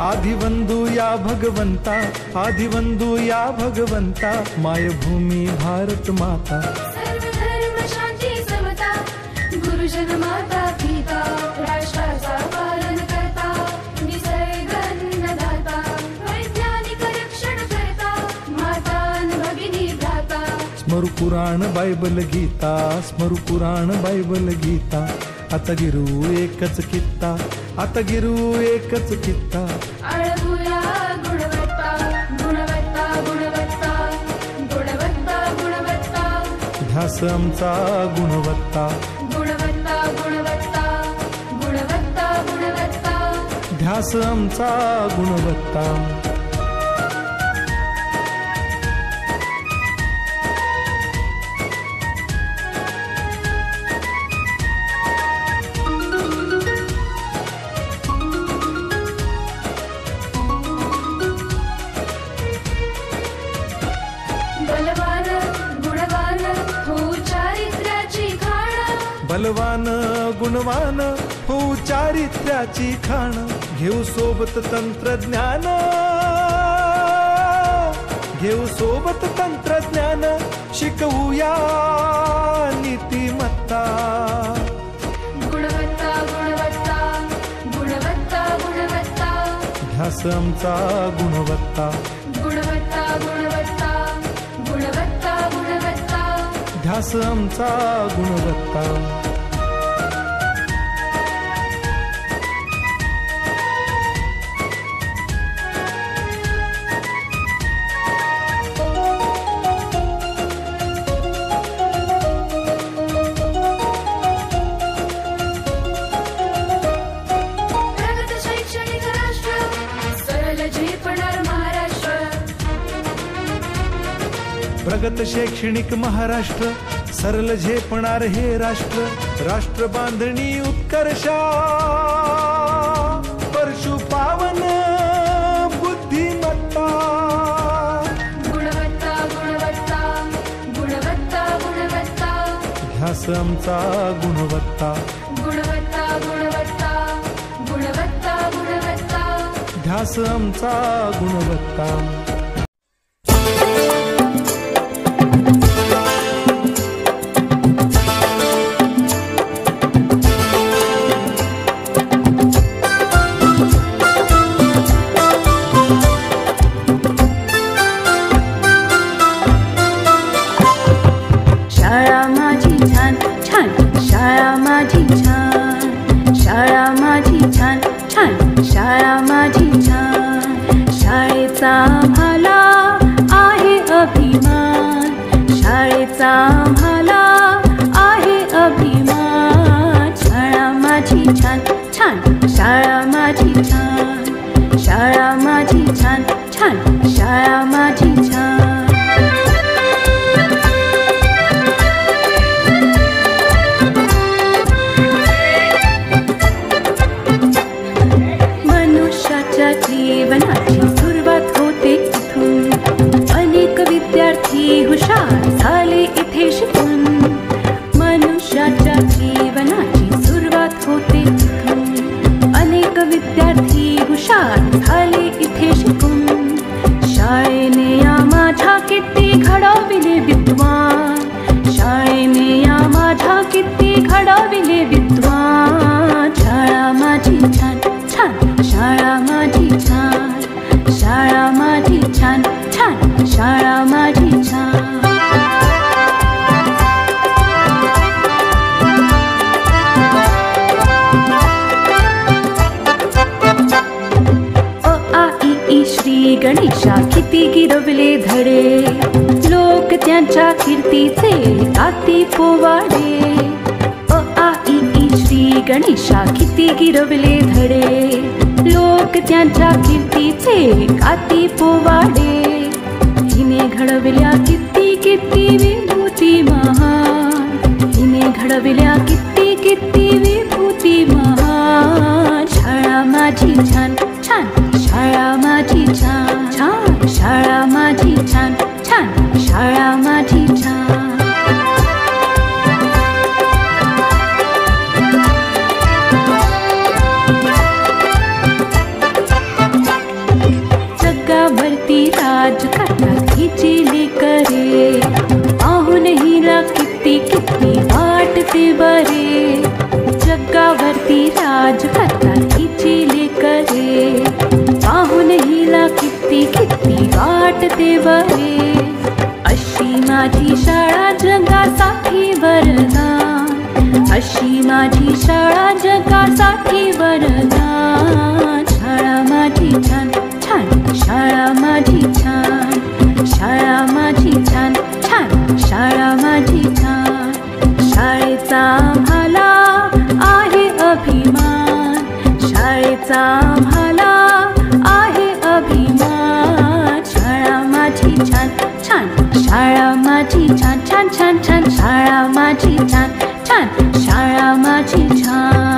आदिवंदू या भगवंता, आदिवंदू या भगवंता, मायभूमी भारत माता, सर्व धर्म शांती समता, गुरुजन माता पिता, राष्ट्राचा पालन करता, निसर्ग अन्नदाता, वैज्ञानिक रक्षण करता, माता भगिनी भ्राता. स्मरू पुराण बायबल गीता, स्मरू पुराण बायबल गीता, आता गिरू एकच कित्ता, आता गिरू एकच कित्ता. आळवूया गुणवत्ता, गुणवत्ता, गुणवत्ता, गुणवत्ता, गुणवत्ता, ध्यास आमचा गुणवत्ता, गुणवत्ता, गुणवत्ता, गुणवत्ता, गुणवत्ता, ध्यास आमचा गुणवत्ता. बलवान गुणवान हो चारित्र्याची खाण, बलवान गुणवान हो चारित्र्याची खाण, घेऊ सोबत तंत्रज्ञान, घेऊ सोबत तंत्रज्ञान, शिकवूया नीतिमत्ता. गुणवत्ता, गुणवत्ता, गुणवत्ता, गुणवत्ता, ध्यास आमचा गुणवत्ता, गुणवत्ता, गुणवत्ता, गुणवत्ता, गुणवत्ता, ध्यास आमचा गुणवत्ता. प्रगत शैक्षणिक राष्ट्र, सरल झेपणार महाराष्ट्र. प्रगत शैक्षणिक महाराष्ट्र, सरल झेपणार हे राष्ट्र, राष्ट्र बांधणी उत्कर्षा, परशु पावन बुद्धिमत्ता. गुणवत्ता, गुणवत्ता, गुणवत्ता, गुणवत्ता, ध्यास आमचा गुणवत्ता, गुणवत्ता, गुणवत्ता, गुणवत्ता, गुणवत्ता, ध्यास आमचा गुणवत्ता. शाळा माझी छान छान, शाळा माझी छान, शाळा माझी छान छान, शाळा माझी छान. शाळेचा आम्हाला आहे अभिमान, शाळेचा आम्हाला आहे अभिमान. शाळा माझी छान छान, शाळा माझी छान, शाळा माझी छान छान, शाळा माझी छान. जीवनाची सुरुवात होते इथून, अनेक विद्यार्थी हुशार झाले इथे शिकून. मनुष्याच्या जीवनाची सुरुवात होते इथून, अनेक विद्यार्थी हुशार झाले इथे शिकून. शाळेने या माझ्या किती घडविले विद्वान, शाळेने या माझ्या किती घडविले विद्वान. शाळा माझी छान छान, शाळा माझी छान, शाळा माझी छान छान, शाळा माझी छान. अ आ इ ई श्री गणेशा किती गिरवले धडे, लोक त्यांच्या कीर्तीचे गाती पोवाडे. अ आ इ ई श्री गणेशा किती गिरवले धडे, लोक त्यांच्या कीर्तीचे गाती पोवाडे. हिने घडविल्या किती किती विभूती महान, हिने घडविल्या किती किती विभूती महान. शाळा माझी छान छान, शाळा माझी छान छान, शाळा माझी छान छान, शाळा माझी छान. मी किती वाटते बरे. अशी माझी शाळा जगासाठी वरदान, अशी माझी शाळा जगासाठी वरदान. शाळा माझी छान छान, शाळा माझी छान, शाळा माझी छान छान, शाळा माझी छान. शाळेचा आम्हाला आहे अभिमान, शाळेचा आम्हाला आहे अभिमान. शाळा माझी छान छान, शाळा माझी छान छान छान छान, शाळा माझी छान छान, शाळा माझी छान.